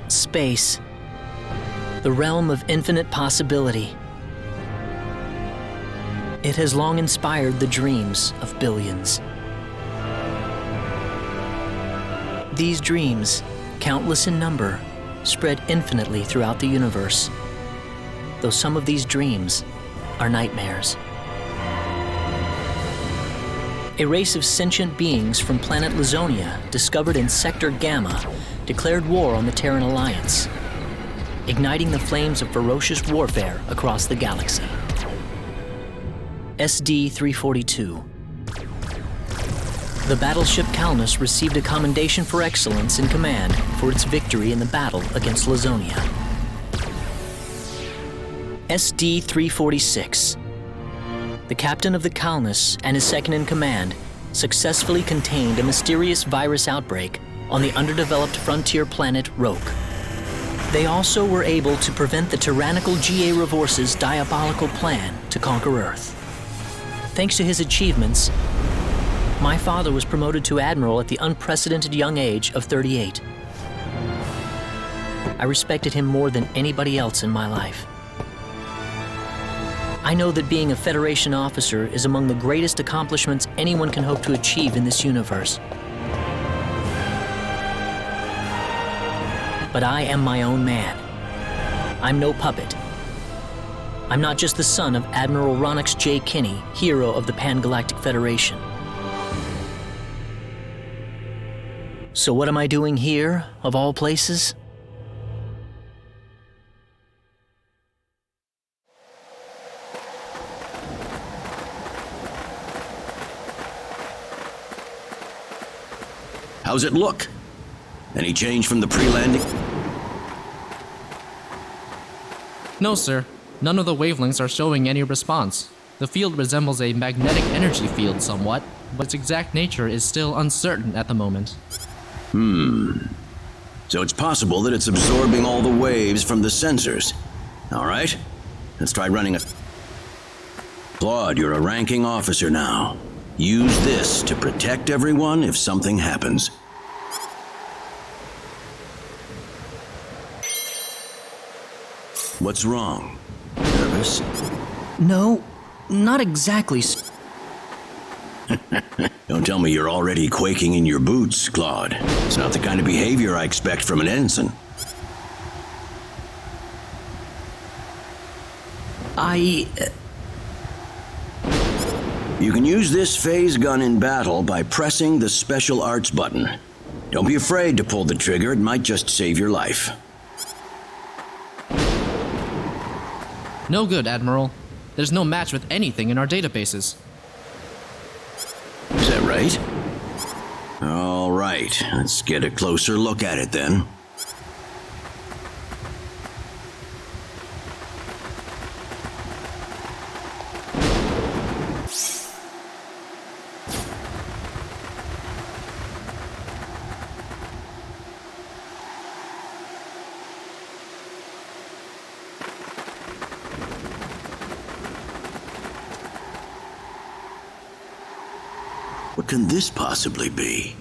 Space, the realm of infinite possibility. It has long inspired the dreams of billions. These dreams, countless in number, spread infinitely throughout the universe, though some of these dreams are nightmares. A race of sentient beings from planet Lazonia, discovered in Sector Gamma, declared war on the Terran Alliance, igniting the flames of ferocious warfare across the galaxy. SD-342. The battleship Calnus received a commendation for excellence in command for its victory in the battle against Lazonia. SD-346. The captain of the Calnus and his second-in-command successfully contained a mysterious virus outbreak on the underdeveloped frontier planet Roke. They also were able to prevent the tyrannical G.A. Revorce's diabolical plan to conquer Earth. Thanks to his achievements, my father was promoted to admiral at the unprecedented young age of 38. I respected him more than anybody else in my life. I know that being a Federation officer is among the greatest accomplishments anyone can hope to achieve in this universe. But I am my own man. I'm no puppet. I'm not just the son of Admiral Ronix J. Kinney, hero of the Pan-Galactic Federation. So what am I doing here, of all places? How's it look? Any change from the pre-landing? No, sir. None of the wavelengths are showing any response. The field resembles a magnetic energy field somewhat, but its exact nature is still uncertain at the moment. So it's possible that it's absorbing all the waves from the sensors. All right, let's try running a... Claude, you're a ranking officer now. Use this to protect everyone if something happens. What's wrong? Nervous? nervous? No, not exactly. Don't tell me you're already quaking in your boots, Claude. It's not the kind of behavior I expect from an ensign. You can use this phase gun in battle by pressing the special arts button. Don't be afraid to pull the trigger, it might just save your life. No good, Admiral. There's no match with anything in our databases. Is that right? All right, let's get a closer look at it then. What can this possibly be?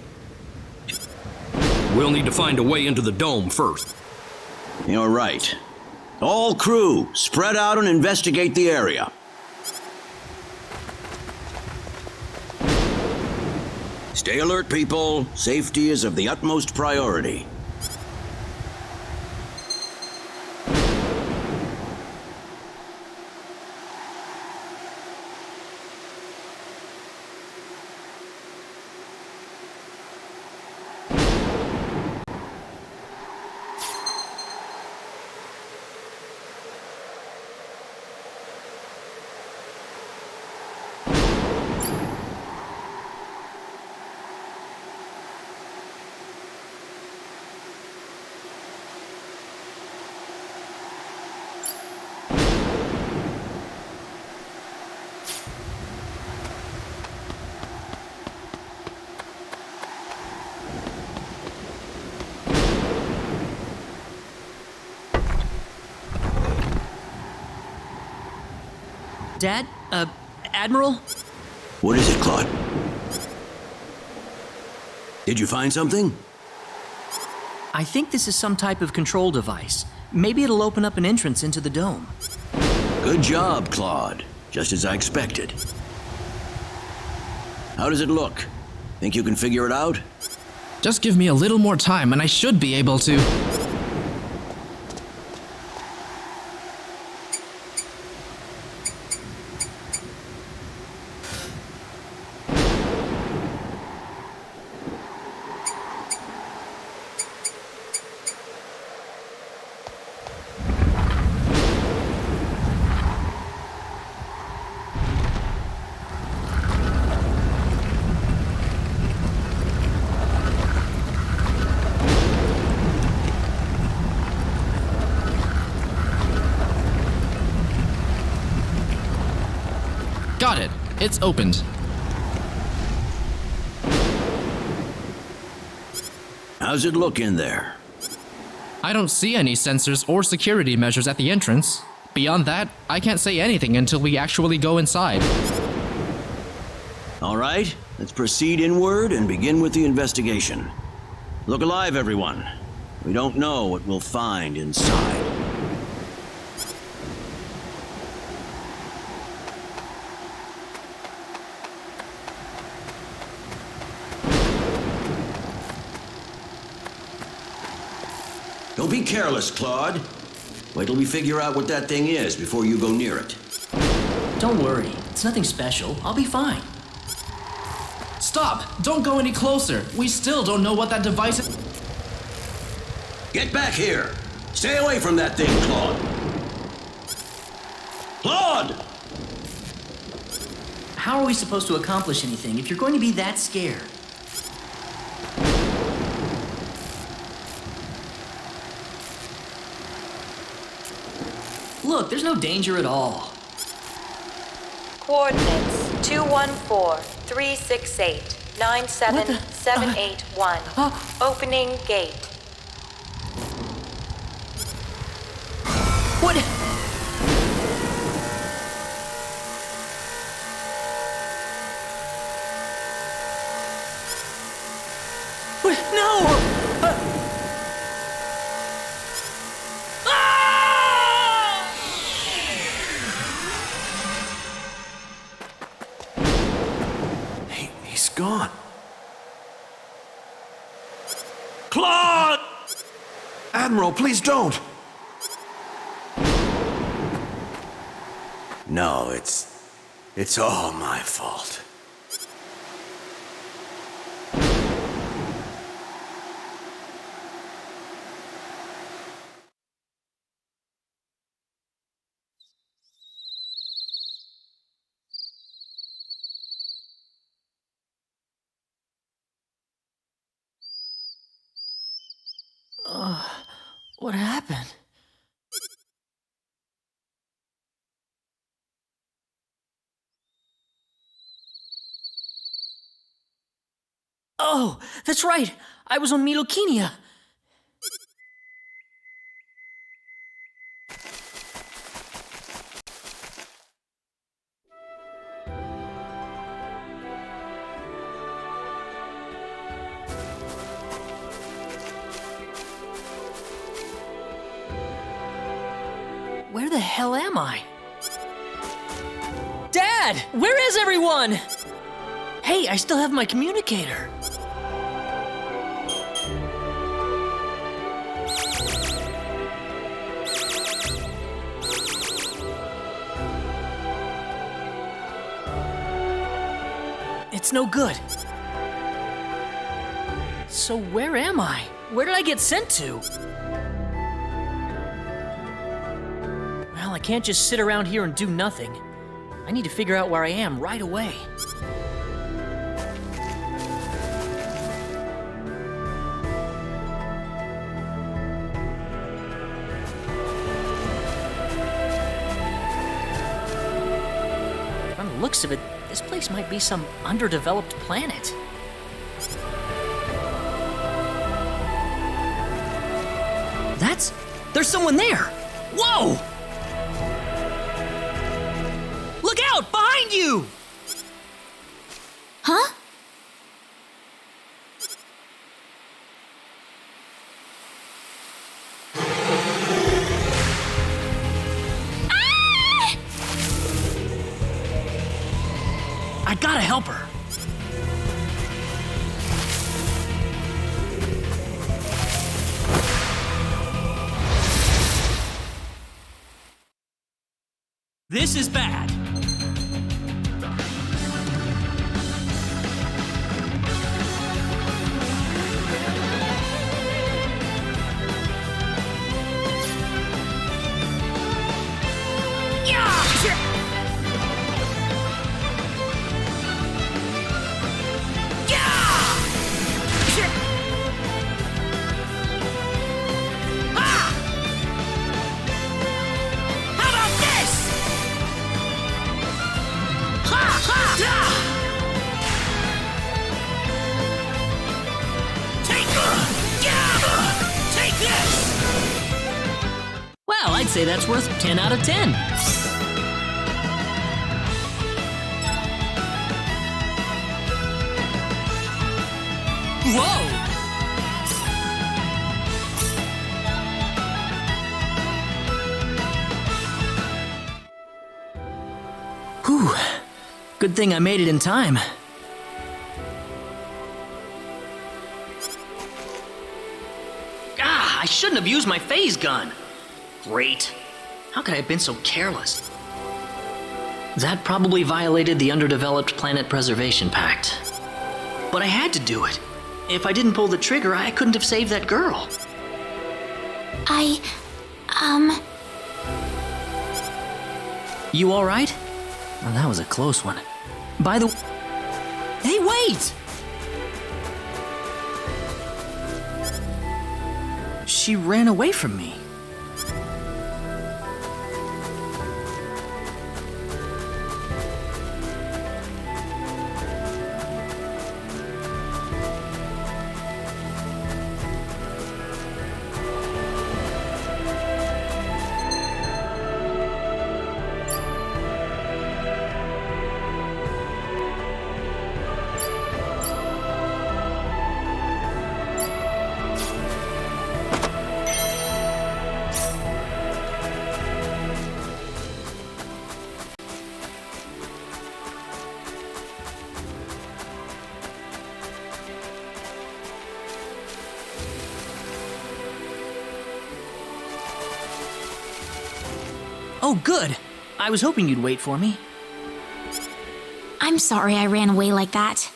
We'll need to find a way into the dome first. You're right. All crew, spread out and investigate the area. Stay alert, people. Safety is of the utmost priority. Dad? Admiral? What is it, Claude? Did you find something? I think this is some type of control device. Maybe it'll open up an entrance into the dome. Good job, Claude. Just as I expected. How does it look? Think you can figure it out? Just give me a little more time and I should be able to. Got it. It's opened. How's it look in there? I don't see any sensors or security measures at the entrance. Beyond that, I can't say anything until we actually go inside. All right, let's proceed inward and begin with the investigation. Look alive, everyone. We don't know what we'll find inside. Don't be careless, Claude. Wait till we figure out what that thing is before you go near it. Don't worry, it's nothing special. I'll be fine. Stop! Don't go any closer! We still don't know what that device is. Get back here! Stay away from that thing, Claude! Claude! How are we supposed to accomplish anything if you're going to be that scared? Look, there's no danger at all. Coordinates 214-368-97781. Opening gate. What? What? No! gone. Claude! Admiral, please don't! No, it's all my fault. What happened? Oh, that's right. I was on Milokenia. Where the hell am I? Dad! Where is everyone? Hey, I still have my communicator. It's no good. So where am I? Where did I get sent to? Well, I can't just sit around here and do nothing. I need to figure out where I am right away. From the looks of it, this place might be some underdeveloped planet. There's someone there! Whoa! Look out! Behind you! Huh? I gotta help her. This is bad. Well, I'd say that's worth 10 out of 10. Whoa! Whew. Good thing I made it in time. Ah, I shouldn't have used my phase gun. Great. How could I have been so careless? That probably violated the Underdeveloped Planet Preservation Pact. But I had to do it. If I didn't pull the trigger, I couldn't have saved that girl. You all right? Well, that was a close one. By the... Hey, wait! She ran away from me. Oh, good. I was hoping you'd wait for me. I'm sorry I ran away like that.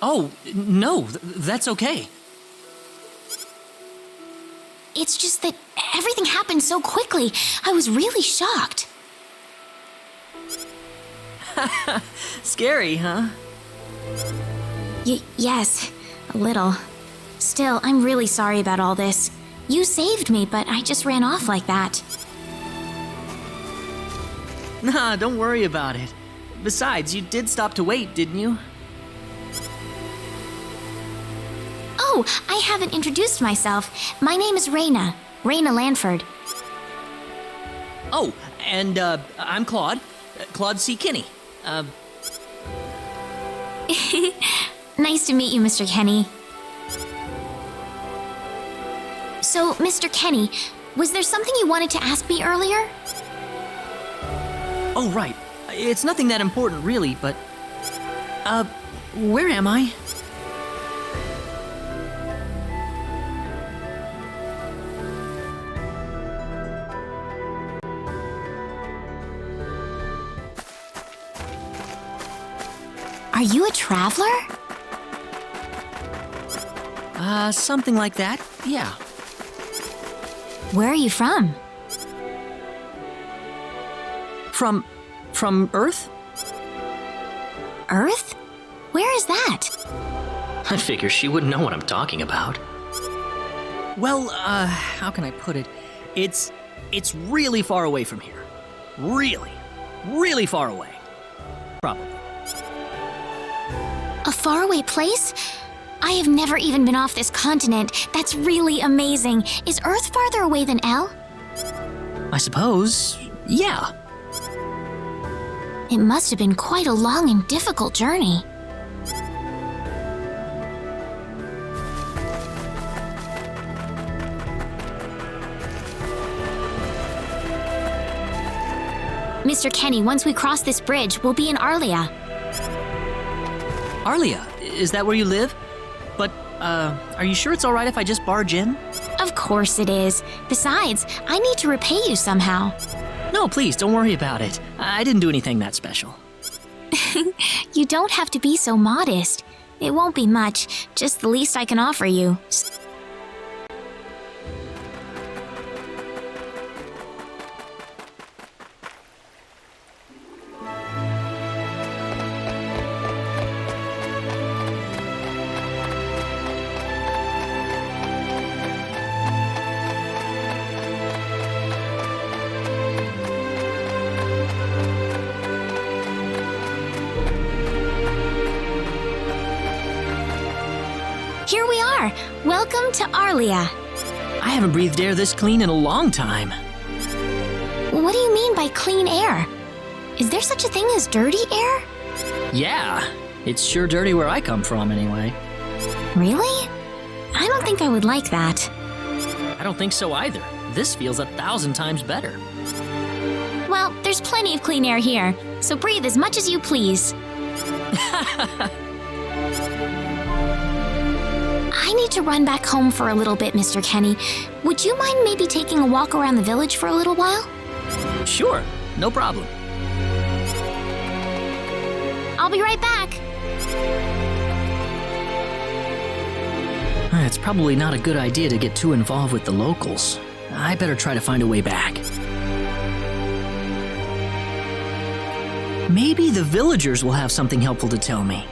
Oh, no, that's okay. It's just that everything happened so quickly. I was really shocked. Scary, huh? Yes, a little. Still, I'm really sorry about all this. You saved me, but I just ran off like that. Nah, don't worry about it. Besides, you did stop to wait, didn't you? Oh, I haven't introduced myself. My name is Rena. Rena Lanford. Oh, and, I'm Claude. Claude C. Kinney. Nice to meet you, Mr. Kenny. So, Mr. Kenny, was there something you wanted to ask me earlier? Oh, right. It's nothing that important, really, but... where am I? Are you a traveler? Something like that, yeah. Where are you from? From Earth? Earth? Where is that? I figure she wouldn't know what I'm talking about. Well, how can I put it? It's really far away from here. Really far away. Probably. A faraway place? I have never even been off this continent. That's really amazing. Is Earth farther away than L? I suppose, yeah. It must have been quite a long and difficult journey. Mr. Kenny, once we cross this bridge, we'll be in Arlia. Arlia, is that where you live? But, are you sure it's alright if I just barge in? Of course it is. Besides, I need to repay you somehow. No, please, don't worry about it. I didn't do anything that special. You don't have to be so modest. It won't be much, just the least I can offer you. Here we are. Welcome to Arlia. I haven't breathed air this clean in a long time. What do you mean by clean air? Is there such a thing as dirty air? Yeah, it's sure dirty where I come from anyway. Really? I don't think I would like that. I don't think so either. This feels 1,000 times better. Well, there's plenty of clean air here, so breathe as much as you please. I need to run back home for a little bit, Mr. Kenny. Would you mind maybe taking a walk around the village for a little while? Sure, no problem. I'll be right back. It's probably not a good idea to get too involved with the locals. I better try to find a way back. Maybe the villagers will have something helpful to tell me.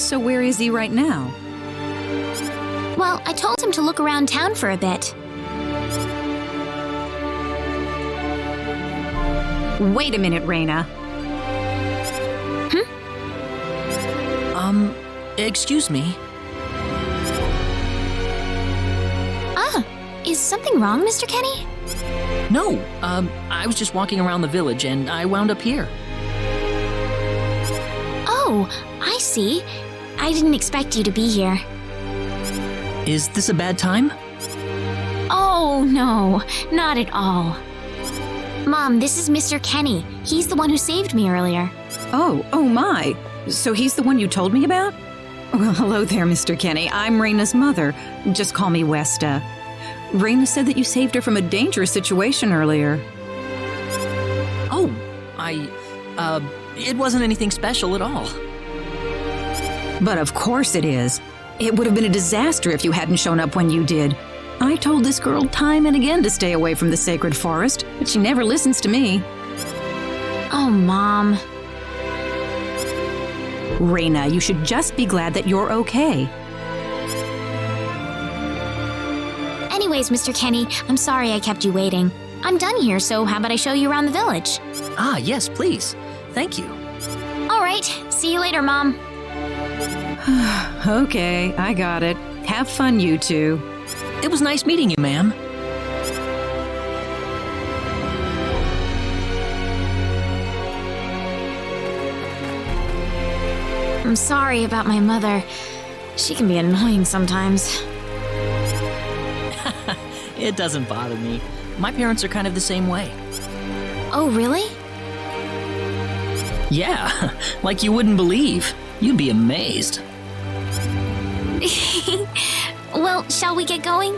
So where is he right now? Well, I told him to look around town for a bit. Wait a minute, Rena. Excuse me. Is something wrong, Mr. Kenny? No, I was just walking around the village and I wound up here. Oh, I see. I didn't expect you to be here. Is this a bad time? Oh, no, not at all. Mom, this is Mr. Kenny. He's the one who saved me earlier. Oh my. So he's the one you told me about? Well, hello there, Mr. Kenny. I'm Rena's mother. Just call me Westa. Rena said that you saved her from a dangerous situation earlier. Oh, it wasn't anything special at all. But of course it is. It would have been a disaster if you hadn't shown up when you did. I told this girl time and again to stay away from the sacred forest, but she never listens to me. Oh, Mom. Rena, you should just be glad that you're okay. Anyways, Mr. Kenny, I'm sorry I kept you waiting. I'm done here, so how about I show you around the village? Ah, yes, please. Thank you. All right, see you later, Mom. Okay, I got it. Have fun, you two. It was nice meeting you, ma'am. I'm sorry about my mother. She can be annoying sometimes. It doesn't bother me. My parents are kind of the same way. Oh, really? Yeah, like you wouldn't believe. You'd be amazed. Well, shall we get going?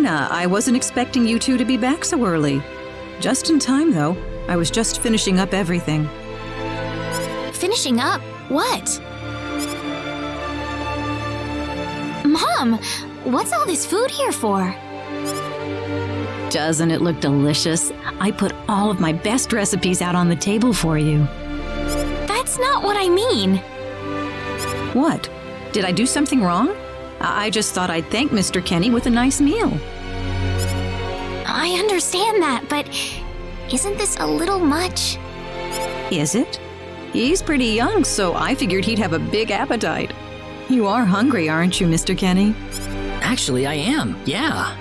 Rena, I wasn't expecting you two to be back so early. Just in time, though. I was just finishing up everything. Finishing up? What? Mom, what's all this food here for? Doesn't it look delicious? I put all of my best recipes out on the table for you. That's not what I mean. What? Did I do something wrong? I just thought I'd thank Mr. Kenny with a nice meal. I understand that, but isn't this a little much? Is it? He's pretty young, so I figured he'd have a big appetite. You are hungry, aren't you, Mr. Kenny? Actually, I am, yeah.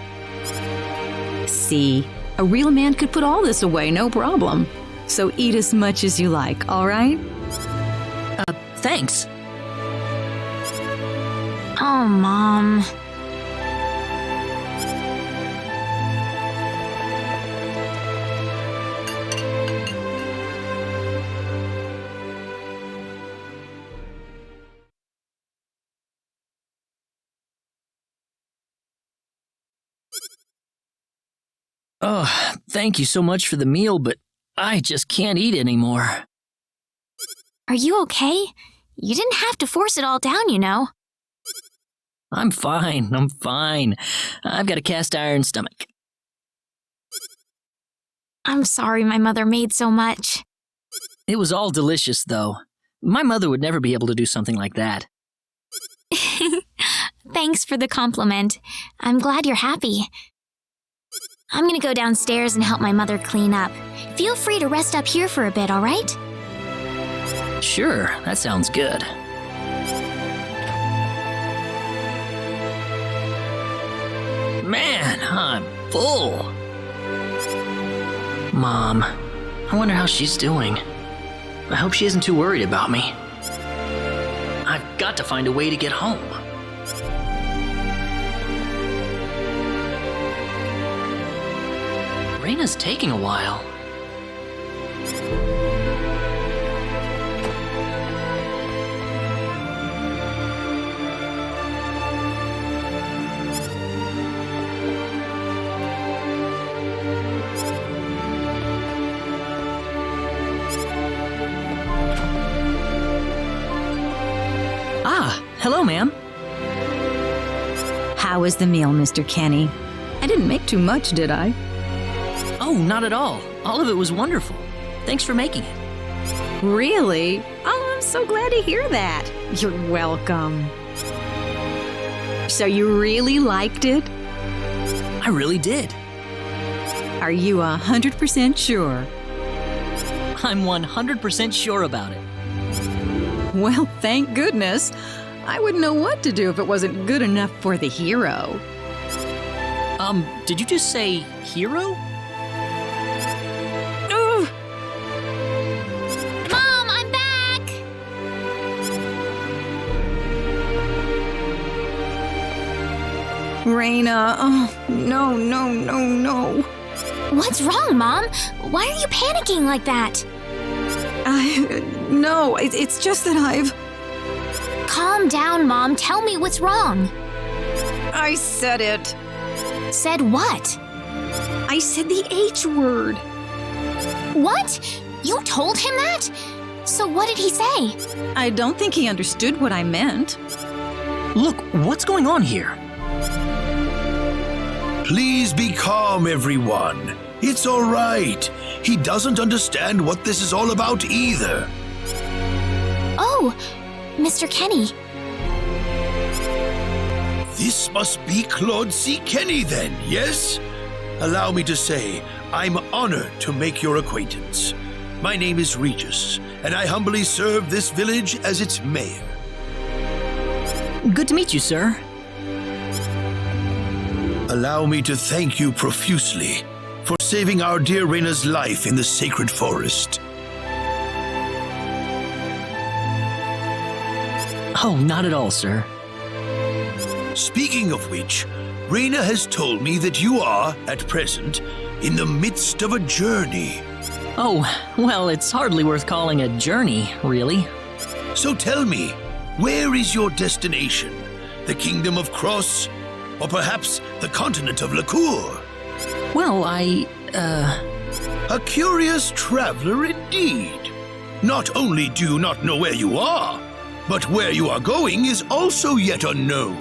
See, a real man could put all this away, no problem. So eat as much as you like, all right? Thanks. Oh, Mom. Oh, thank you so much for the meal, but I just can't eat anymore. Are you okay? You didn't have to force it all down, you know. I'm fine. I've got a cast iron stomach. I'm sorry my mother made so much. It was all delicious, though. My mother would never be able to do something like that. Thanks for the compliment. I'm glad you're happy. I'm gonna go downstairs and help my mother clean up. Feel free to rest up here for a bit, all right? Sure, that sounds good. Man, I'm full. Mom, I wonder how she's doing. I hope she isn't too worried about me. I've got to find a way to get home. Rena's taking a while. Ah, hello, ma'am. How was the meal, Mr. Kenny? I didn't make too much, did I? Oh, not at all. All of it was wonderful. Thanks for making it. Really? Oh, I'm so glad to hear that. You're welcome. So you really liked it? I really did. Are you 100% sure? I'm 100% sure about it. Well, thank goodness. I wouldn't know what to do if it wasn't good enough for the hero. Did you just say hero? Ugh. Mom, I'm back! Rena, oh, no. What's wrong, Mom? Why are you panicking like that? No, it's just that I've... Calm down, Mom. Tell me what's wrong. I said it. Said what? I said the H word. What? You told him that? So what did he say? I don't think he understood what I meant. Look, what's going on here? Please be calm, everyone. It's all right. He doesn't understand what this is all about either. Oh, Mr. Kenny. This must be Claude C. Kenny then, yes? Allow me to say, I'm honored to make your acquaintance. My name is Regis, and I humbly serve this village as its mayor. Good to meet you, sir. Allow me to thank you profusely for saving our dear Rena's life in the sacred forest. Oh, not at all, sir. Speaking of which, Rena has told me that you are, at present, in the midst of a journey. Oh, well, it's hardly worth calling a journey, really. So tell me, where is your destination? The Kingdom of Cross? Or perhaps the continent of Lacour? Well, A curious traveler indeed. Not only do you not know where you are, but where you are going is also yet unknown.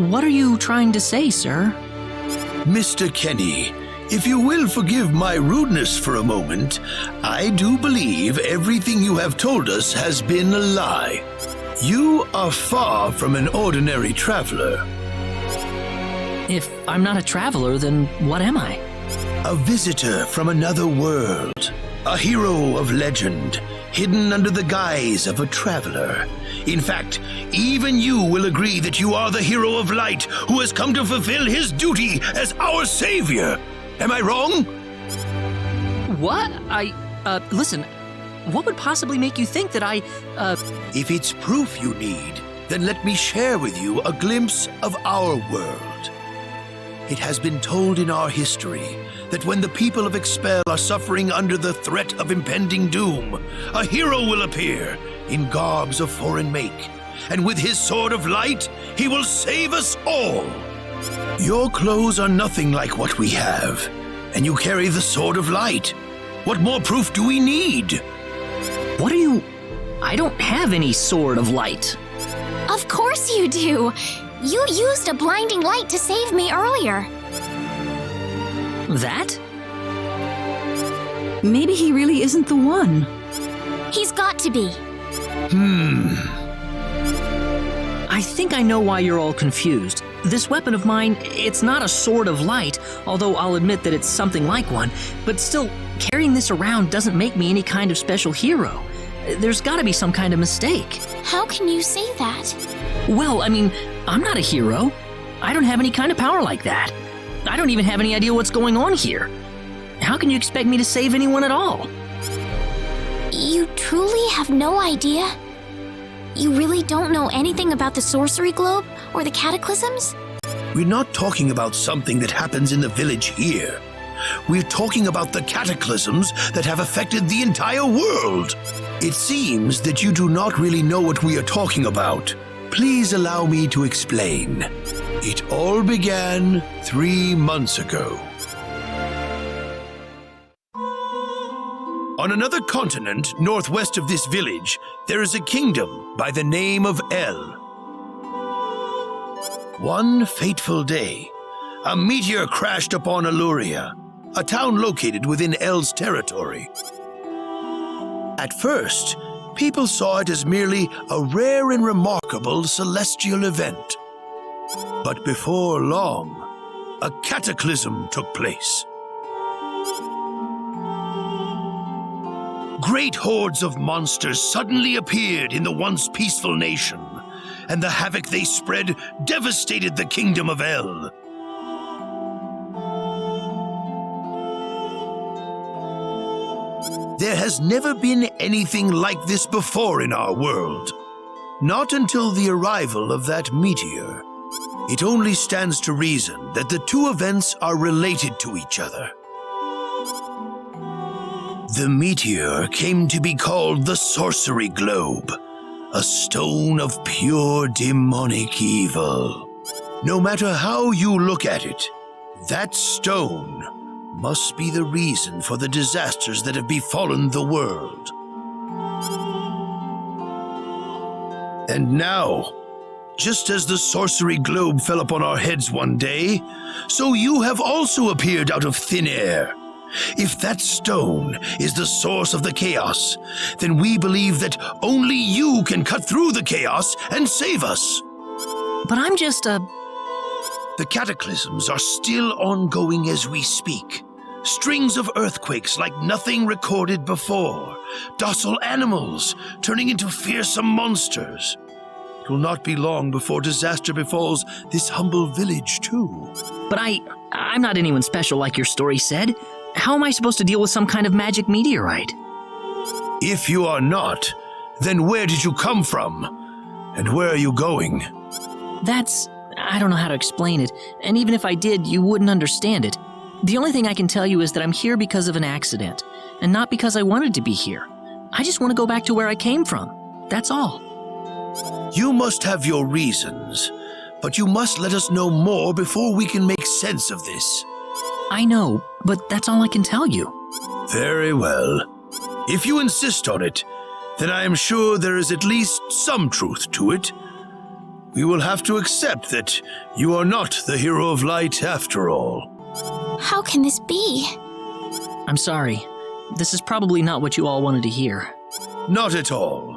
What are you trying to say, sir? Mr. Kenny, if you will forgive my rudeness for a moment, I do believe everything you have told us has been a lie. You are far from an ordinary traveler. If I'm not a traveler, then what am I? A visitor from another world. A hero of legend, hidden under the guise of a traveler. In fact, even you will agree that you are the hero of light who has come to fulfill his duty as our savior. Am I wrong? What? Listen, what would possibly make you think that If it's proof you need, then let me share with you a glimpse of our world. It has been told in our history that when the people of Expel are suffering under the threat of impending doom, a hero will appear in garbs of foreign make, and with his sword of light, he will save us all. Your clothes are nothing like what we have, and you carry the sword of light. What more proof do we need? What are you... I don't have any sword of light. Of course you do! You used a blinding light to save me earlier. That? Maybe he really isn't the one. He's got to be. I think I know why you're all confused. This weapon of mine, it's not a sword of light, although I'll admit that it's something like one, but still, carrying this around doesn't make me any kind of special hero. There's gotta be some kind of mistake. How can you say that? Well, I mean, I'm not a hero. I don't have any kind of power like that. I don't even have any idea what's going on here. How can you expect me to save anyone at all? You truly have no idea? You really don't know anything about the sorcery globe or the cataclysms? We're not talking about something that happens in the village here. We're talking about the cataclysms that have affected the entire world. It seems that you do not really know what we are talking about. Please allow me to explain. It all began 3 months ago. On another continent, northwest of this village, there is a kingdom by the name of El. One fateful day, a meteor crashed upon Aluria, a town located within El's territory. At first, people saw it as merely a rare and remarkable celestial event. But before long, a cataclysm took place. Great hordes of monsters suddenly appeared in the once peaceful nation, and the havoc they spread devastated the kingdom of El. There has never been anything like this before in our world. Not until the arrival of that meteor. It only stands to reason that the two events are related to each other. The meteor came to be called the Sorcery Globe, a stone of pure demonic evil. No matter how you look at it, that stone must be the reason for the disasters that have befallen the world. And now, just as the sorcery globe fell upon our heads one day, so you have also appeared out of thin air. If that stone is the source of the chaos, then we believe that only you can cut through the chaos and save us. But I'm just The cataclysms are still ongoing as we speak. Strings of earthquakes like nothing recorded before. Docile animals turning into fearsome monsters. It will not be long before disaster befalls this humble village, too. But I'm not anyone special like your story said. How am I supposed to deal with some kind of magic meteorite? If you are not, then where did you come from? And where are you going? I don't know how to explain it, and even if I did, you wouldn't understand it. The only thing I can tell you is that I'm here because of an accident, and not because I wanted to be here. I just want to go back to where I came from. That's all. You must have your reasons, but you must let us know more before we can make sense of this. I know, but that's all I can tell you. Very well. If you insist on it, then I am sure there is at least some truth to it. We will have to accept that you are not the hero of light after all. How can this be? I'm sorry. This is probably not what you all wanted to hear. Not at all.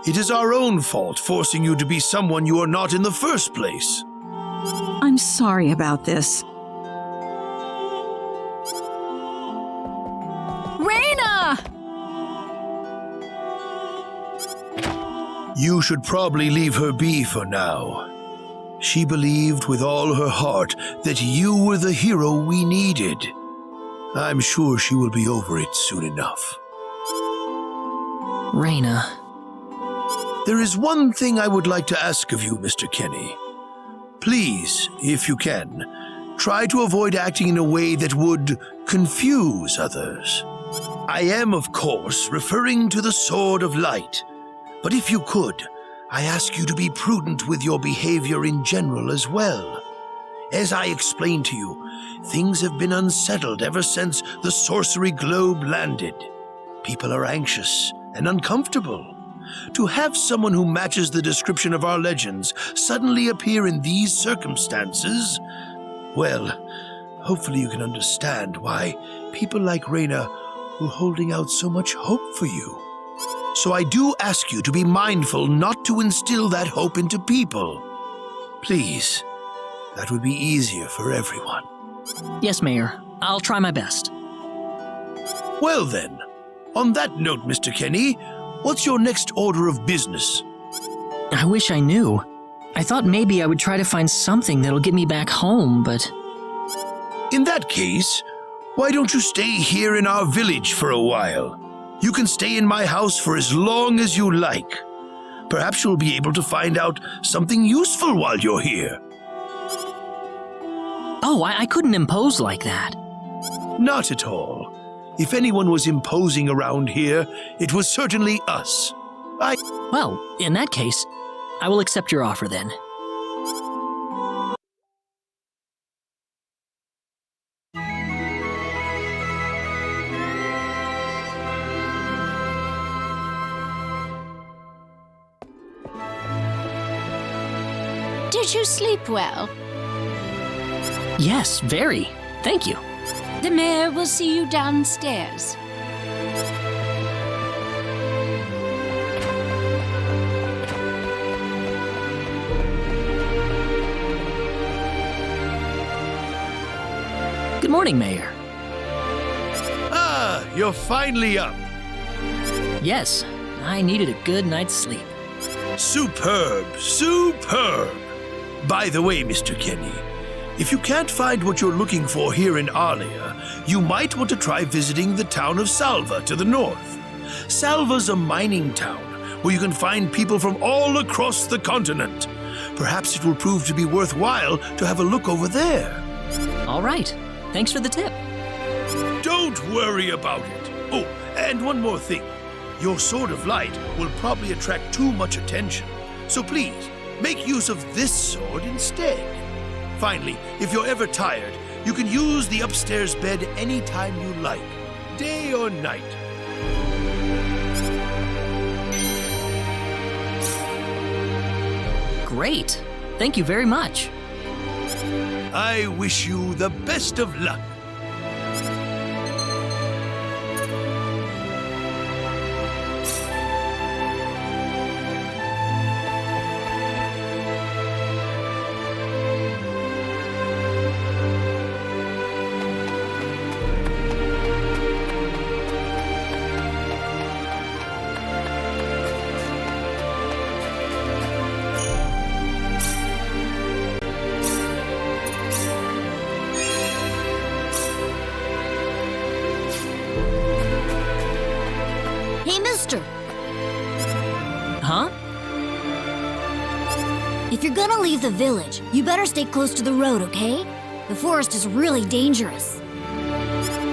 It is our own fault forcing you to be someone you are not in the first place. I'm sorry about this. Rena! You should probably leave her be for now. She believed with all her heart that you were the hero we needed. I'm sure she will be over it soon enough. Rena. There is one thing I would like to ask of you, Mr. Kenny. Please, if you can, try to avoid acting in a way that would confuse others. I am, of course, referring to the Sword of Light, but if you could, I ask you to be prudent with your behavior in general as well. As I explained to you, things have been unsettled ever since the sorcery globe landed. People are anxious and uncomfortable. To have someone who matches the description of our legends suddenly appear in these circumstances, well, hopefully you can understand why people like Rena were holding out so much hope for you. So I do ask you to be mindful not to instill that hope into people. Please, that would be easier for everyone. Yes, Mayor. I'll try my best. Well then, on that note, Mr. Kenny, what's your next order of business? I wish I knew. I thought maybe I would try to find something that'll get me back home, but... In that case, why don't you stay here in our village for a while? You can stay in my house for as long as you like. Perhaps you'll be able to find out something useful while you're here. Oh, I couldn't impose like that. Not at all. If anyone was imposing around here, it was certainly us. Well, in that case, I will accept your offer then. Did you sleep well? Yes, very. Thank you. The mayor will see you downstairs. Good morning, Mayor. Ah, you're finally up. Yes, I needed a good night's sleep. Superb, superb. By the way, Mr. Kenny, if you can't find what you're looking for here in Arlia, you might want to try visiting the town of Salva to the north. Salva's a mining town where you can find people from all across the continent. Perhaps it will prove to be worthwhile to have a look over there. All right. Thanks for the tip. Don't worry about it. Oh, and one more thing. Your Sword of Light will probably attract too much attention. So please, make use of this sword instead. Finally, if you're ever tired, you can use the upstairs bed anytime you like, day or night. Great. Thank you very much. I wish you the best of luck. Hey, mister, Huh? if you're gonna leave the village, you better stay close to the road, okay? The forest is really dangerous.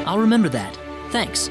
I'll remember that. Thanks.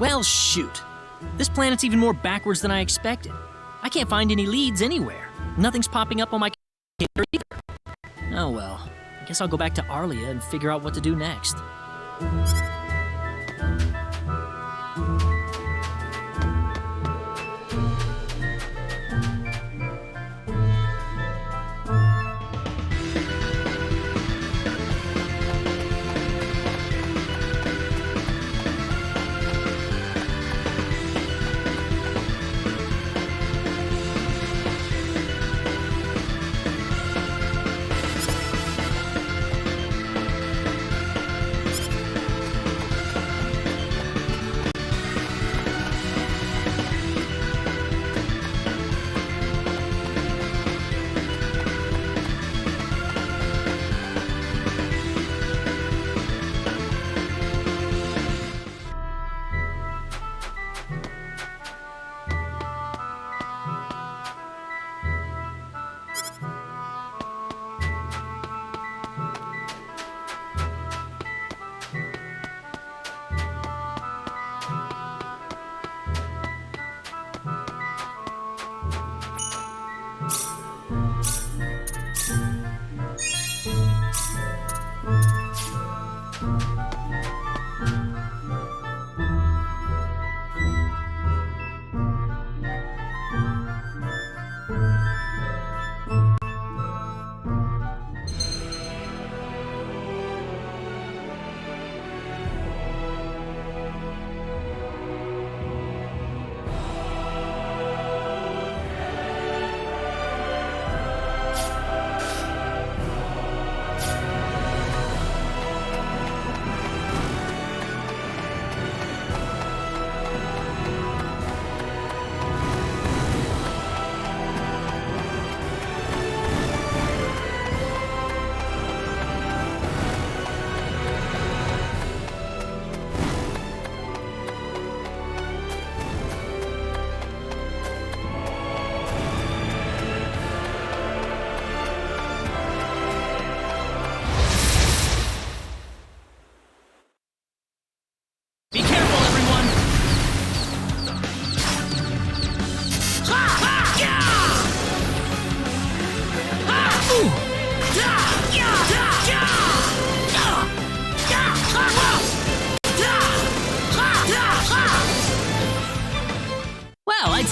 Well, shoot. This planet's even more backwards than I expected. I can't find any leads anywhere. Nothing's popping up on my computer either. Oh well, I guess I'll go back to Arlia and figure out what to do next.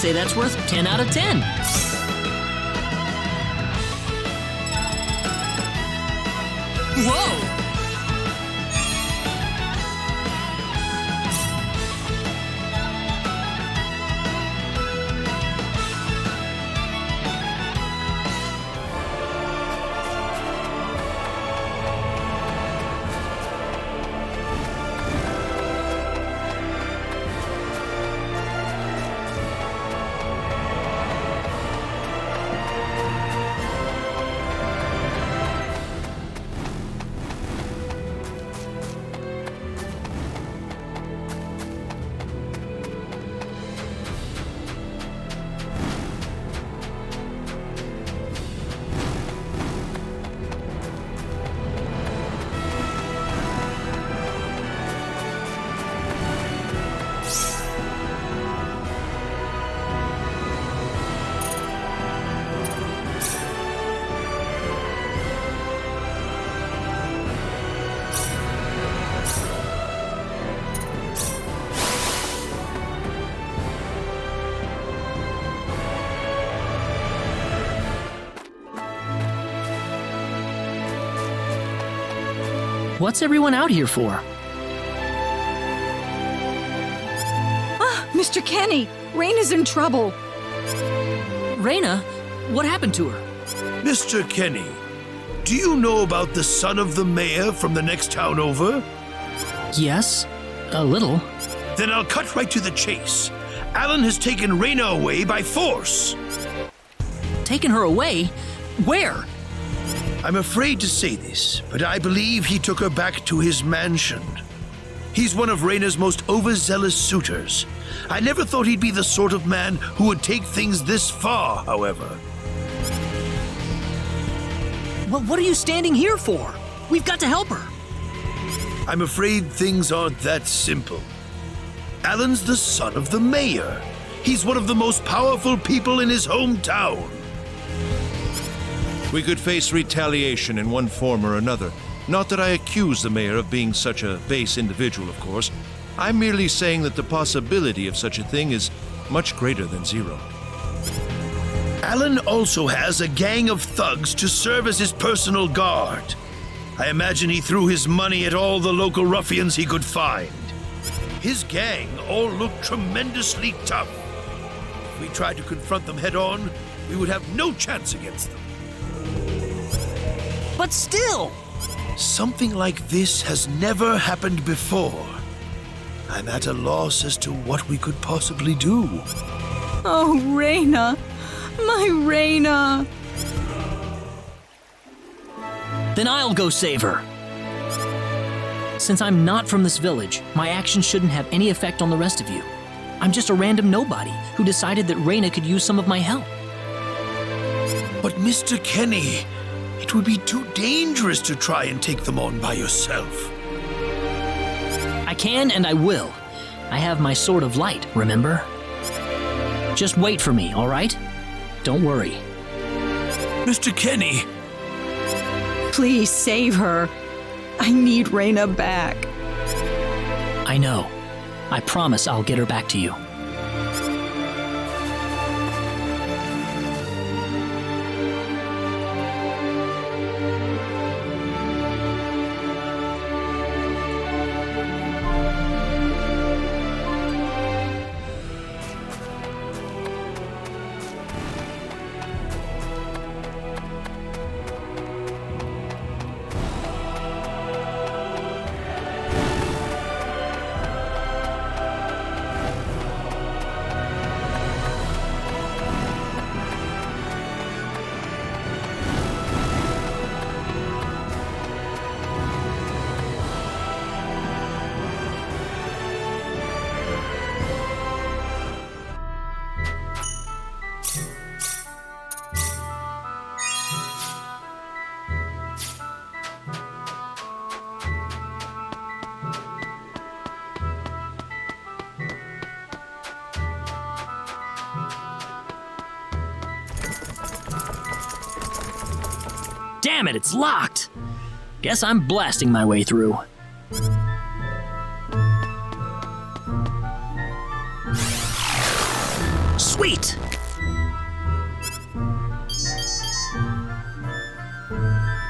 say that's worth 10 out of 10. Whoa! What's everyone out here for? Ah, Mr. Kenny, Rena's in trouble. Rena? What happened to her? Mr. Kenny, do you know about the son of the mayor from the next town over? Yes, a little. Then I'll cut right to the chase. Alan has taken Rena away by force. Taken her away? Where? I'm afraid to say this, but I believe he took her back to his mansion. He's one of Rena's most overzealous suitors. I never thought he'd be the sort of man who would take things this far, however. Well, what are you standing here for? We've got to help her. I'm afraid things aren't that simple. Alan's the son of the mayor. He's one of the most powerful people in his hometown. We could face retaliation in one form or another. Not that I accuse the mayor of being such a base individual, of course. I'm merely saying that the possibility of such a thing is much greater than zero. Alan also has a gang of thugs to serve as his personal guard. I imagine he threw his money at all the local ruffians he could find. His gang all look tremendously tough. If we tried to confront them head on, we would have no chance against them. But still! Something like this has never happened before. I'm at a loss as to what we could possibly do. Oh, Rena. My Rena. Then I'll go save her. Since I'm not from this village, my actions shouldn't have any effect on the rest of you. I'm just a random nobody who decided that Rena could use some of my help. But Mr. Kenny, it would be too dangerous to try and take them on by yourself. I can and I will. I have my sword of light, remember? Just wait for me, all right? Don't worry. Mr. Kenny! Please save her. I need Rena back. I know. I promise I'll get her back to you. Damn it, it's locked! Guess I'm blasting my way through. Sweet!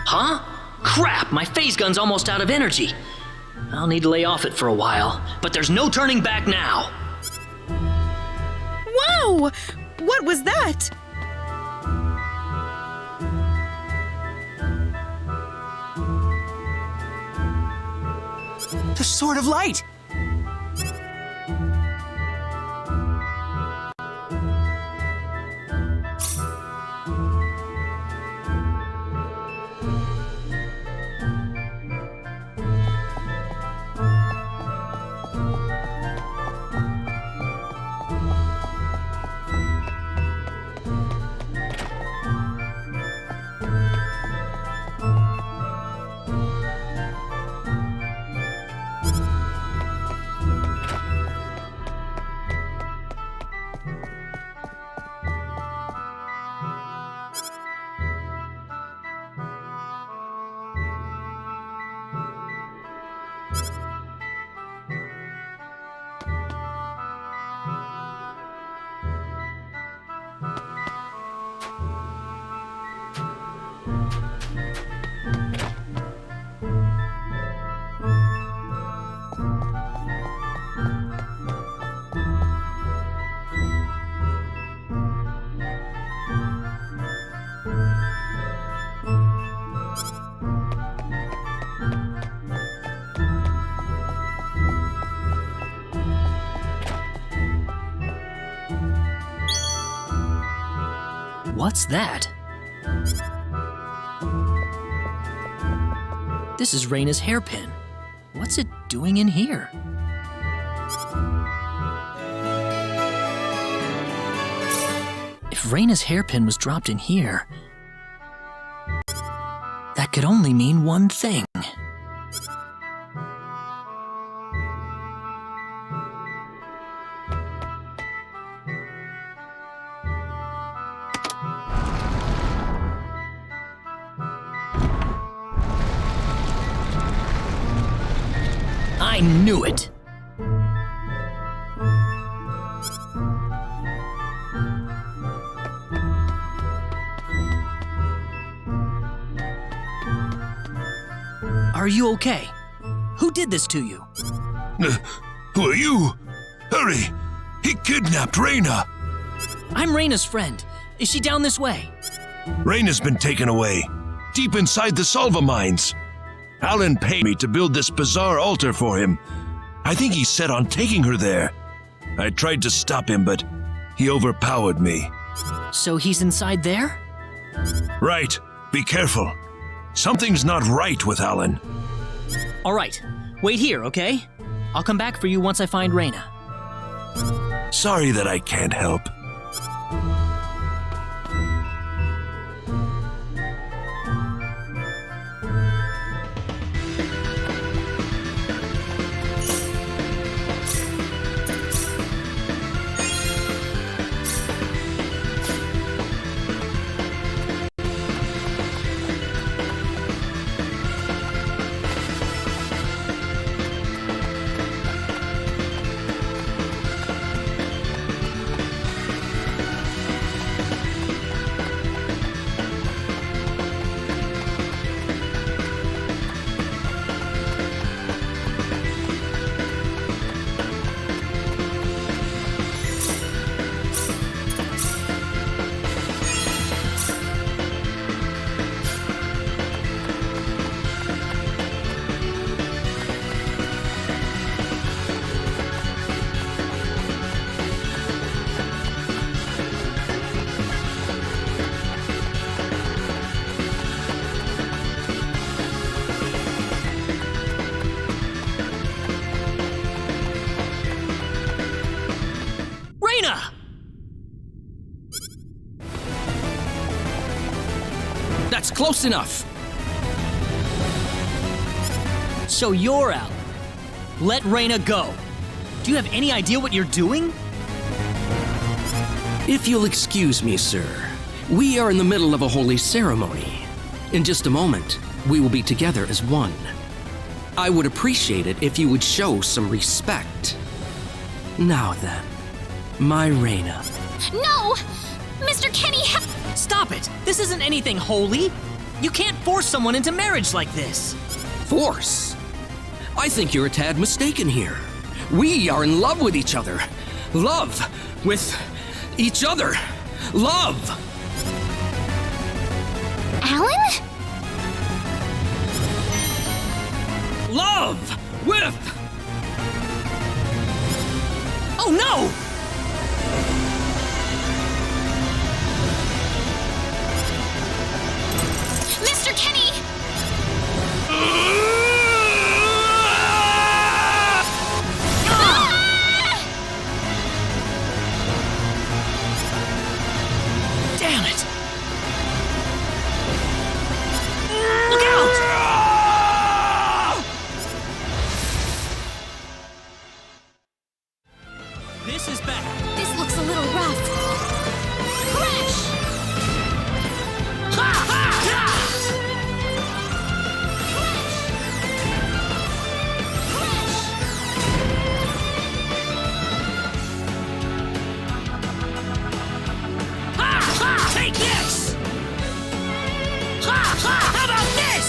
Huh? Crap, my phase gun's almost out of energy. I'll need to lay off it for a while, but there's no turning back now. Whoa! What was that? The Sword of Light! What's that? This is Rena's hairpin. What's it doing in here? If Rena's hairpin was dropped in here, that could only mean one thing. I knew it! Are you okay? Who did this to you? Who are you? Hurry! He kidnapped Rena! I'm Rena's friend. Is she down this way? Rena's been taken away, deep inside the Salva mines. Alan paid me to build this bizarre altar for him. I think he's set on taking her there. I tried to stop him, but he overpowered me. So he's inside there? Right. Be careful. Something's not right with Alan. All right. Wait here, okay? I'll come back for you once I find Rena. Sorry that I can't help. That's close enough. So you're out. Let Rena go. Do you have any idea what you're doing? If you'll excuse me, sir, we are in the middle of a holy ceremony. In just a moment, we will be together as one. I would appreciate it if you would show some respect. Now then, My Rena. No! Mr. Kenny, Stop it! This isn't anything holy! You can't force someone into marriage like this! Force? I think you're a tad mistaken here. We are in love with each other. Love with each other. Love! Alan? Love with... Oh no! Mr. Kenny! Damn it! Look out! This is bad. This looks a little rough. Crash! Ha ha ha! Ha ha! Take this! Ha ha! How about this?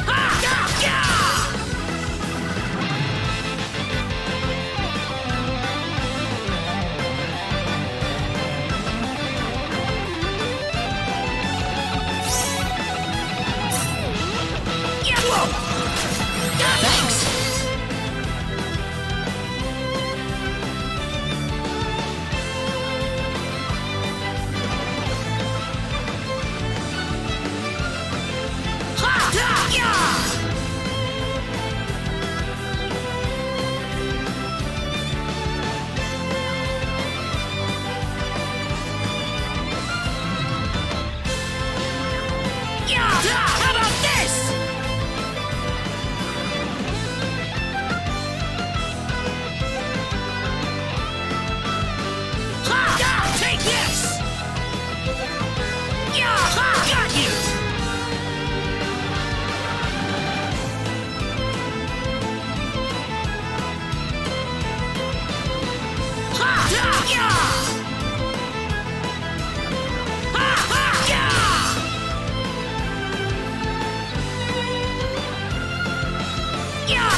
Ha! Yeah! Yeah! Yeah! Whoa! Thanks! Ha! Yeah! Yeah! Yeah! How about this? Ha! Yeah! Take this! Yeah! Ha! Got you! Ha! Yeah! Yeah! Ha! Ha! Yeah! Yeah!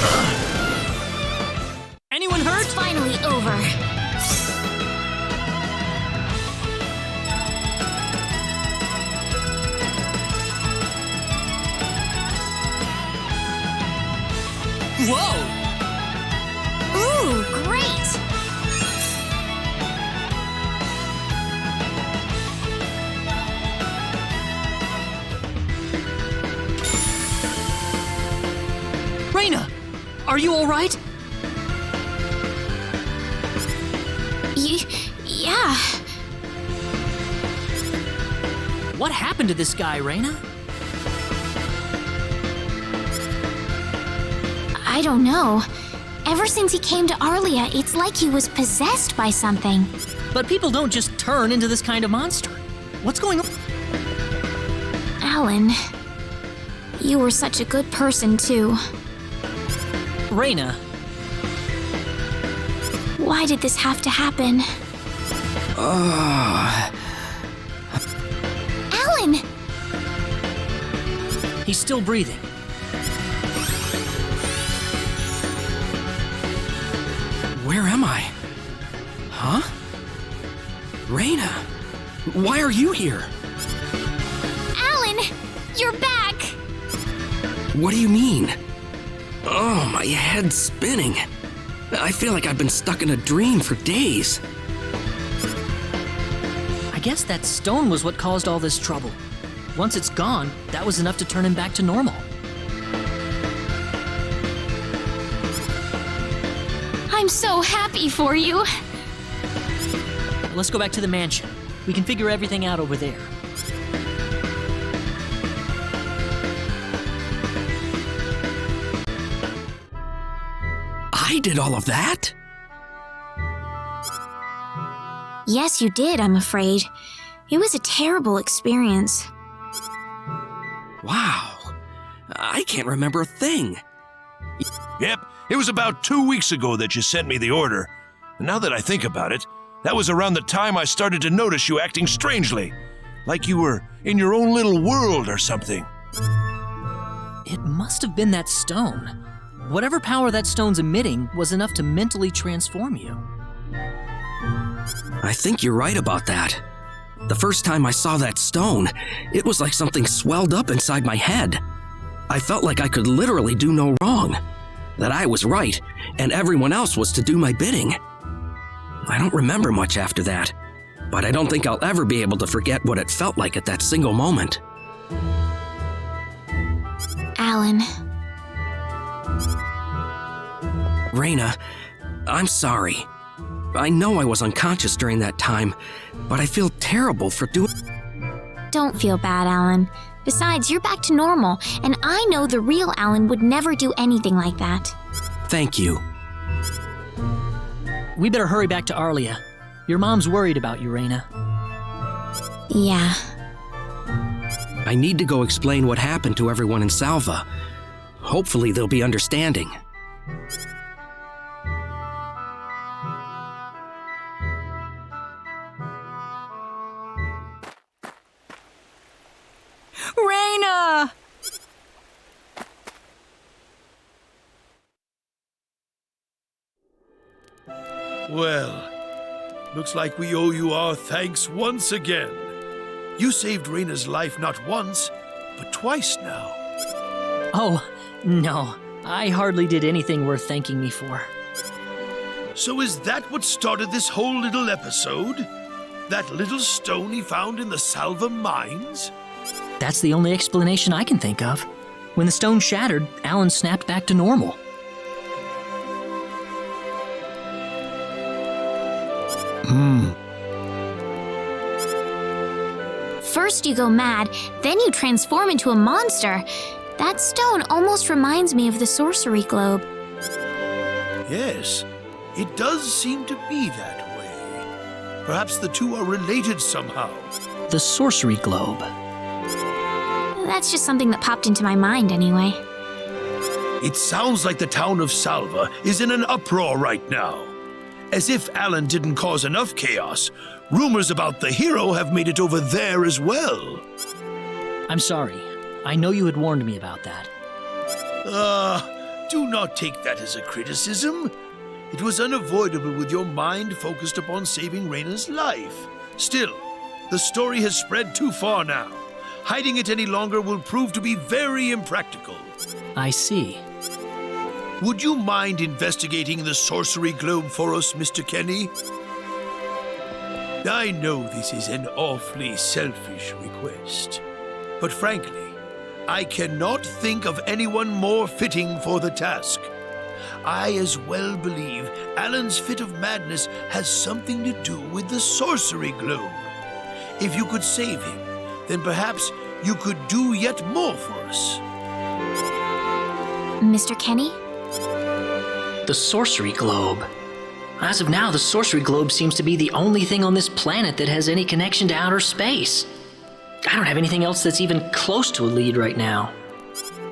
Anyone hurt? It's finally over. Whoa! Ooh, great! Rena! Are you alright? Yeah. What happened to this guy, Rena? I don't know. Ever since he came to Arlia, it's like he was possessed by something. But people don't just turn into this kind of monster. What's going on? Alan, you were such a good person, too. Rena, Why did this have to happen? Alan! he's still breathing. Where am I? Huh? Rena, why are you here? Alan! You're back! What do you mean? Oh, my head's spinning. I feel like I've been stuck in a dream for days. I guess that stone was what caused all this trouble. Once it's gone, that was enough to turn him back to normal. I'm so happy for you. Let's go back to the mansion. We can figure everything out over there. I did all of that? Yes, you did, I'm afraid. It was a terrible experience. Wow. I can't remember a thing. Yep, it was about 2 weeks ago that you sent me the order. And now that I think about it, that was around the time I started to notice you acting strangely. Like you were in your own little world or something. It must have been that stone. Whatever power that stone's emitting was enough to mentally transform you. I think you're right about that. The first time I saw that stone, it was like something swelled up inside my head. I felt like I could literally do no wrong. That I was right, and everyone else was to do my bidding. I don't remember much after that, but I don't think I'll ever be able to forget what it felt like at that single moment. Alan. Rena, I'm sorry. I know I was unconscious during that time, but I feel terrible for doing... Don't feel bad, Alan. Besides, you're back to normal, and I know the real Alan would never do anything like that. Thank you. We better hurry back to Arlia. Your mom's worried about you, Rena. Yeah. I need to go explain what happened to everyone in Salva. Hopefully they'll be understanding. Rena! Well, looks like we owe you our thanks once again. You saved Rena's life not once, but twice now. Oh, no. I hardly did anything worth thanking me for. So is that what started this whole little episode? That little stone he found in the Salva mines? That's the only explanation I can think of. When the stone shattered, Alan snapped back to normal. First you go mad, then you transform into a monster. That stone almost reminds me of the sorcery globe. Yes, it does seem to be that way. Perhaps the two are related somehow. The sorcery globe. That's just something that popped into my mind anyway. It sounds like the town of Salva is in an uproar right now. As if Alan didn't cause enough chaos, rumors about the hero have made it over there as well. I'm sorry. I know you had warned me about that. Do not take that as a criticism. It was unavoidable with your mind focused upon saving Rena's life. Still, the story has spread too far now. Hiding it any longer will prove to be very impractical. I see. Would you mind investigating the sorcery globe for us, Mr. Kenny? I know this is an awfully selfish request, but frankly, I cannot think of anyone more fitting for the task. I as well believe Alan's fit of madness has something to do with the sorcery globe. If you could save him, then perhaps you could do yet more for us. Mr. Kenny? The sorcery globe. As of now, the sorcery globe seems to be the only thing on this planet that has any connection to outer space. I don't have anything else that's even close to a lead right now.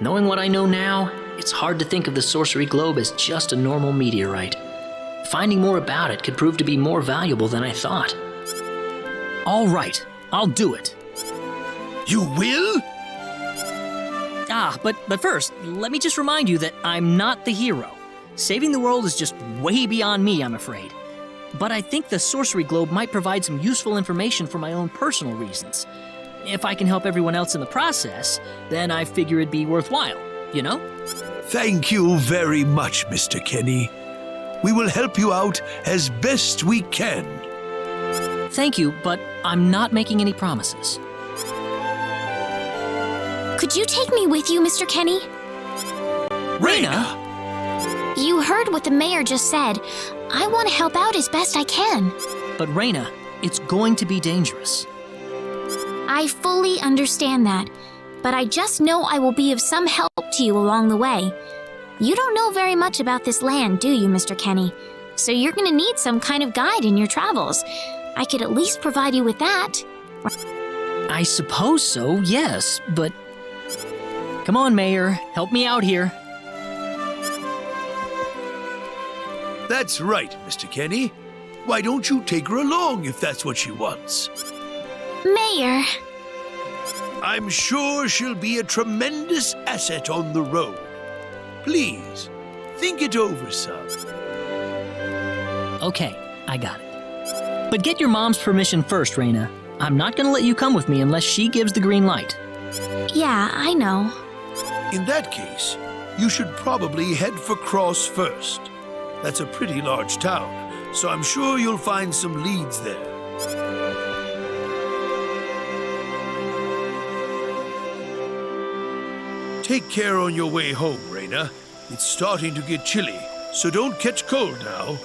Knowing what I know now, it's hard to think of the sorcery globe as just a normal meteorite. Finding more about it could prove to be more valuable than I thought. All right, I'll do it. You will? But first, let me just remind you that I'm not the hero. Saving the world is just way beyond me, I'm afraid. But I think the sorcery globe might provide some useful information for my own personal reasons. If I can help everyone else in the process, then I figure it'd be worthwhile, you know? Thank you very much, Mr. Kenny. We will help you out as best we can. Thank you, but I'm not making any promises. Could you take me with you, Mr. Kenny? Rena! You heard what the mayor just said. I want to help out as best I can. But Rena, it's going to be dangerous. I fully understand that, but I just know I will be of some help to you along the way. You don't know very much about this land, do you, Mr. Kenny? So you're going to need some kind of guide in your travels. I could at least provide you with that. I suppose so, yes, but... Come on, Mayor. Help me out here. That's right, Mr. Kenny. Why don't you take her along if that's what she wants? Mayor. I'm sure she'll be a tremendous asset on the road. Please, think it over some. Okay, I got it. But get your mom's permission first, Rena. I'm not gonna let you come with me unless she gives the green light. Yeah, I know. In that case, you should probably head for Cross first. That's a pretty large town, so I'm sure you'll find some leads there. Take care on your way home, Rena. It's starting to get chilly, so don't catch cold now.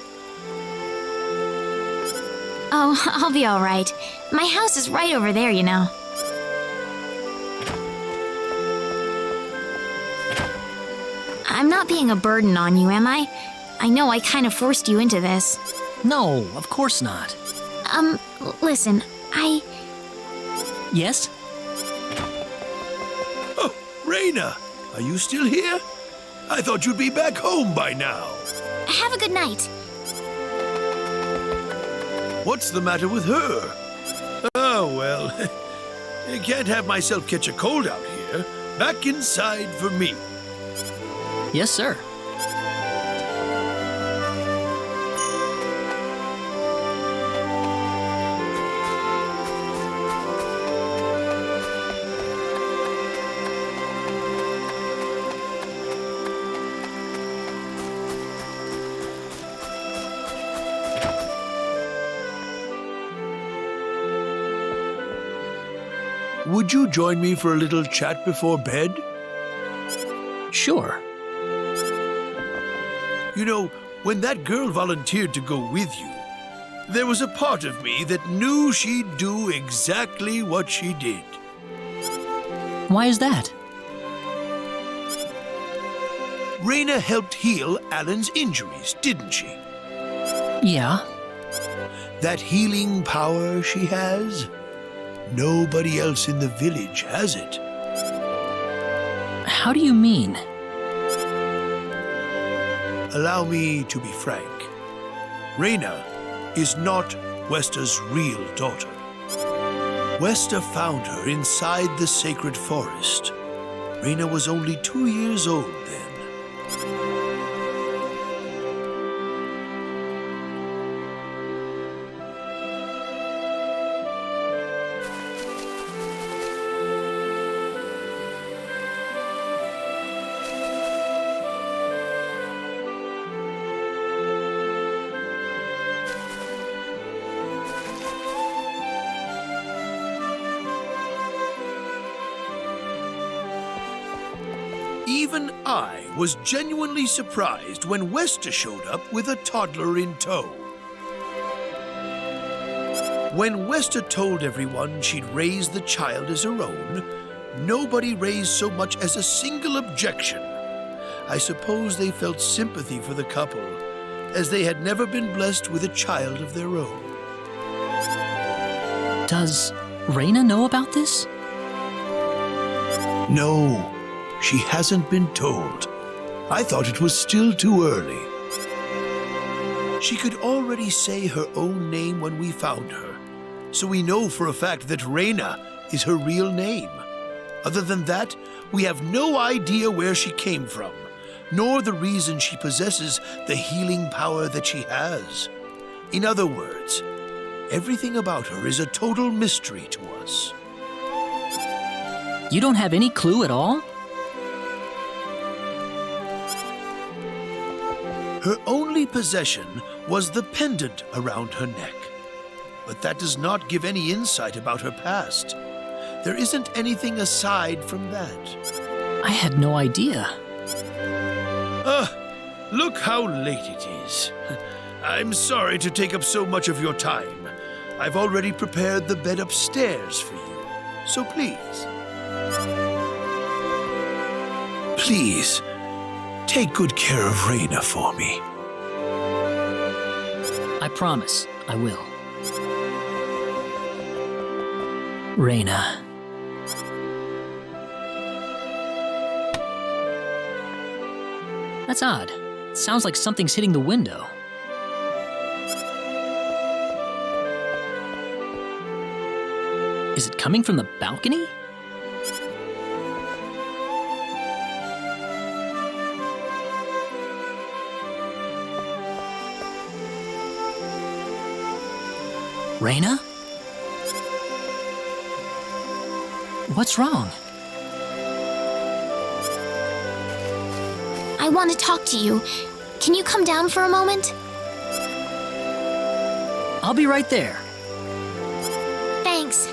Oh, I'll be all right. My house is right over there, you know. I'm not being a burden on you, am I? I know I kind of forced you into this. No, of course not. Listen, Yes? Oh, Rena, are you still here? I thought you'd be back home by now. Have a good night. What's the matter with her? Oh, well, I can't have myself catch a cold out here. Back inside for me. Yes, sir. Would you join me for a little chat before bed? Sure. You know, when that girl volunteered to go with you, there was a part of me that knew she'd do exactly what she did. Why is that? Rena helped heal Alan's injuries, didn't she? Yeah. That healing power she has, nobody else in the village has it. How do you mean? Allow me to be frank. Rena is not Westa's real daughter. Westa found her inside the sacred forest. Rena was only 2 years old then. Even I was genuinely surprised when Westa showed up with a toddler in tow. When Westa told everyone she'd raised the child as her own, nobody raised so much as a single objection. I suppose they felt sympathy for the couple, as they had never been blessed with a child of their own. Does Rena know about this? No. She hasn't been told. I thought it was still too early. She could already say her own name when we found her, so we know for a fact that Rena is her real name. Other than that, we have no idea where she came from, nor the reason she possesses the healing power that she has. In other words, everything about her is a total mystery to us. You don't have any clue at all? Her only possession was the pendant around her neck. But that does not give any insight about her past. There isn't anything aside from that. I had no idea. Look how late it is. I'm sorry to take up so much of your time. I've already prepared the bed upstairs for you, so please. Please, take good care of Rena for me. I promise I will. Rena. That's odd. It sounds like something's hitting the window. Is it coming from the balcony? Rena? What's wrong? I want to talk to you. Can you come down for a moment? I'll be right there. Thanks.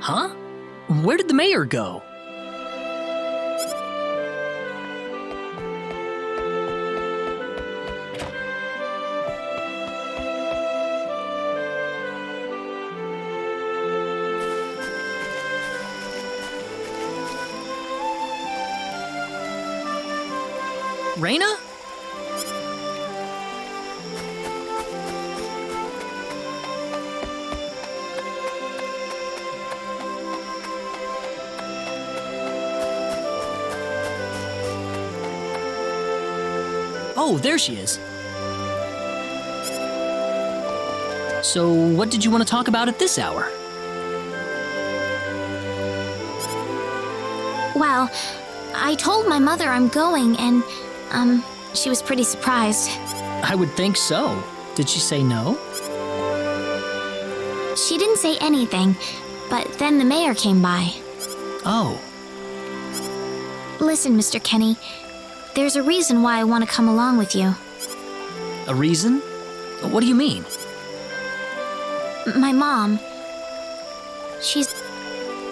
Huh? Where did the mayor go? Rena? Oh, there she is. So, what did you want to talk about at this hour? Well, I told my mother I'm going, and, she was pretty surprised. I would think so. Did she say no? She didn't say anything, but then the mayor came by. Oh. Listen, Mr. Kenny, there's a reason why I want to come along with you. A reason? What do you mean? My mom.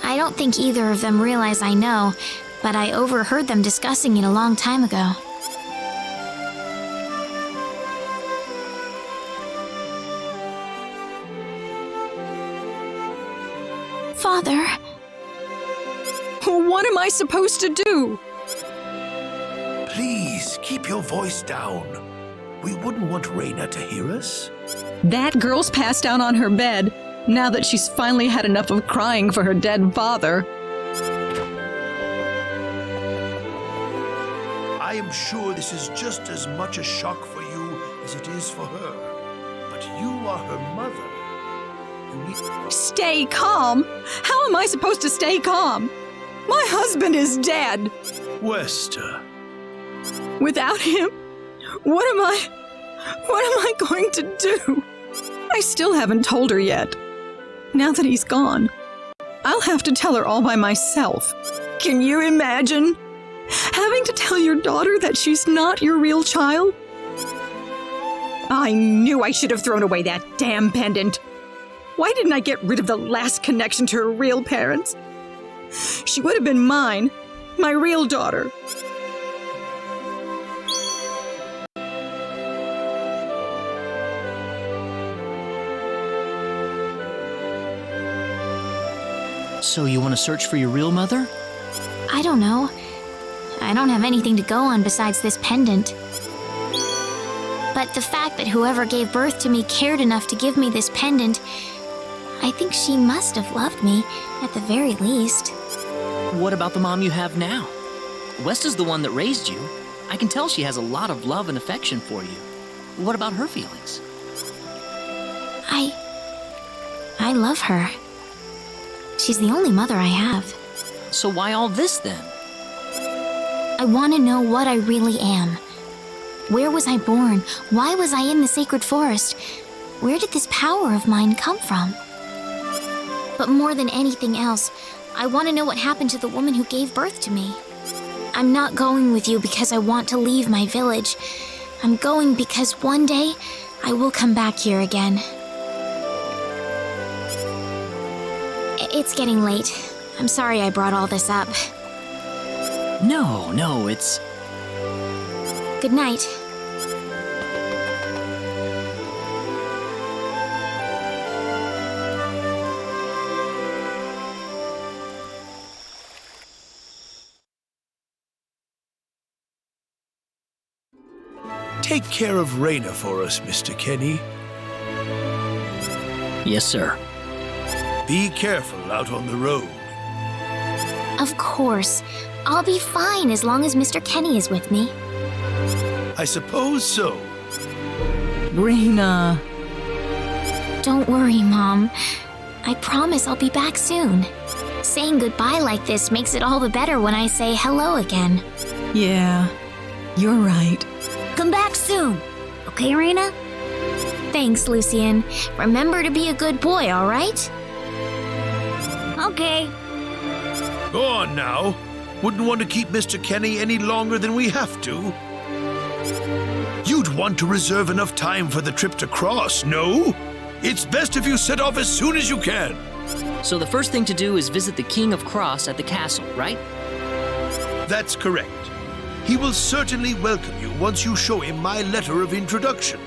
I don't think either of them realize I know, but I overheard them discussing it a long time ago. Father. What am I supposed to do? Please, keep your voice down. We wouldn't want Rena to hear us. That girl's passed out on her bed, now that she's finally had enough of crying for her dead father. I am sure this is just as much a shock for you as it is for her. But you are her mother. You need... Stay calm? How am I supposed to stay calm? My husband is dead. Wester. Without him, what am I going to do? I still haven't told her yet. Now that he's gone, I'll have to tell her all by myself. Can you imagine? Having to tell your daughter that she's not your real child? I knew I should have thrown away that damn pendant. Why didn't I get rid of the last connection to her real parents? She would have been mine, my real daughter. So you want to search for your real mother? I don't know. I don't have anything to go on besides this pendant. But the fact that whoever gave birth to me cared enough to give me this pendant, I think she must have loved me, at the very least. What about the mom you have now? West is the one that raised you. I can tell she has a lot of love and affection for you. What about her feelings? I love her. She's the only mother I have. So why all this then? I want to know what I really am. Where was I born? Why was I in the sacred forest? Where did this power of mine come from? But more than anything else, I want to know what happened to the woman who gave birth to me. I'm not going with you because I want to leave my village. I'm going because one day I will come back here again. It's getting late. I'm sorry I brought all this up. No, it's... Good night. Take care of Rena for us, Mr. Kenny. Yes, sir. Be careful out on the road. Of course. I'll be fine as long as Mr. Kenny is with me. I suppose so. Rena. Don't worry, Mom. I promise I'll be back soon. Saying goodbye like this makes it all the better when I say hello again. Yeah, you're right. Come back soon. Okay, Rena? Thanks, Lucien. Remember to be a good boy, all right? Okay. Go on now. Wouldn't want to keep Mr. Kenny any longer than we have to. You'd want to reserve enough time for the trip to Cross, no? It's best if you set off as soon as you can. So the first thing to do is visit the King of Cross at the castle, right? That's correct. He will certainly welcome you once you show him my letter of introduction.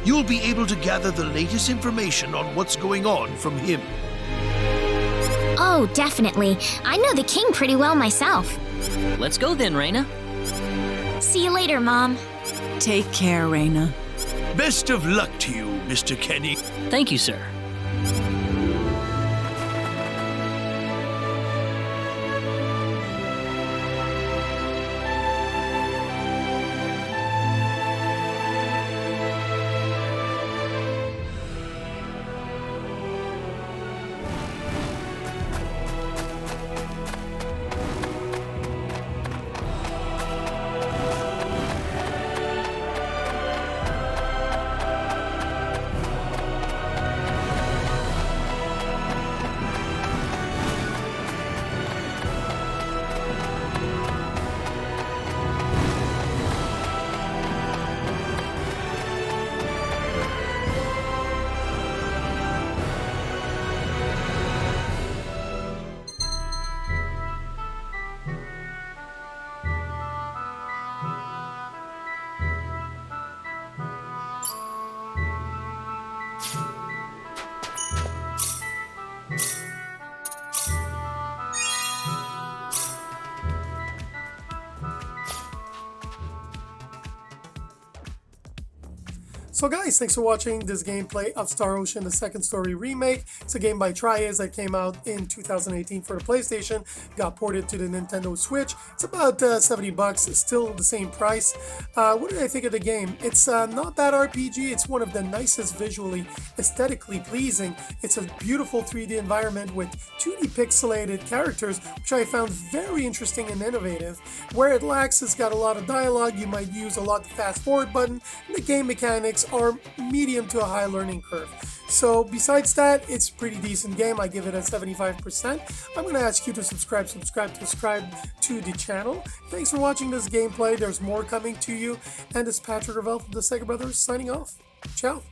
You'll be able to gather the latest information on what's going on from him. Oh, definitely. I know the king pretty well myself. Let's go then, Rena. See you later, Mom. Take care, Rena. Best of luck to you, Mr. Kenny. Thank you, sir. So guys, thanks for watching this gameplay of Star Ocean, the Second Story remake. It's a game by Trias that came out in 2018 for the PlayStation, got ported to the Nintendo Switch. It's about 70 bucks, still the same price. What did I think of the game? It's not that RPG, it's one of the nicest visually, aesthetically pleasing. It's a beautiful 3D environment with 2D pixelated characters, which I found very interesting and innovative. Where it lacks, it's got a lot of dialogue, you might use a lot the fast forward button, and the game mechanics are medium to a high learning curve. So besides that, it's a pretty decent game. I give it a 75%. I'm going to ask you to subscribe to the channel. Thanks for watching this gameplay. There's more coming to you. And it's Patrick Ravel from the Sega Brothers signing off. Ciao.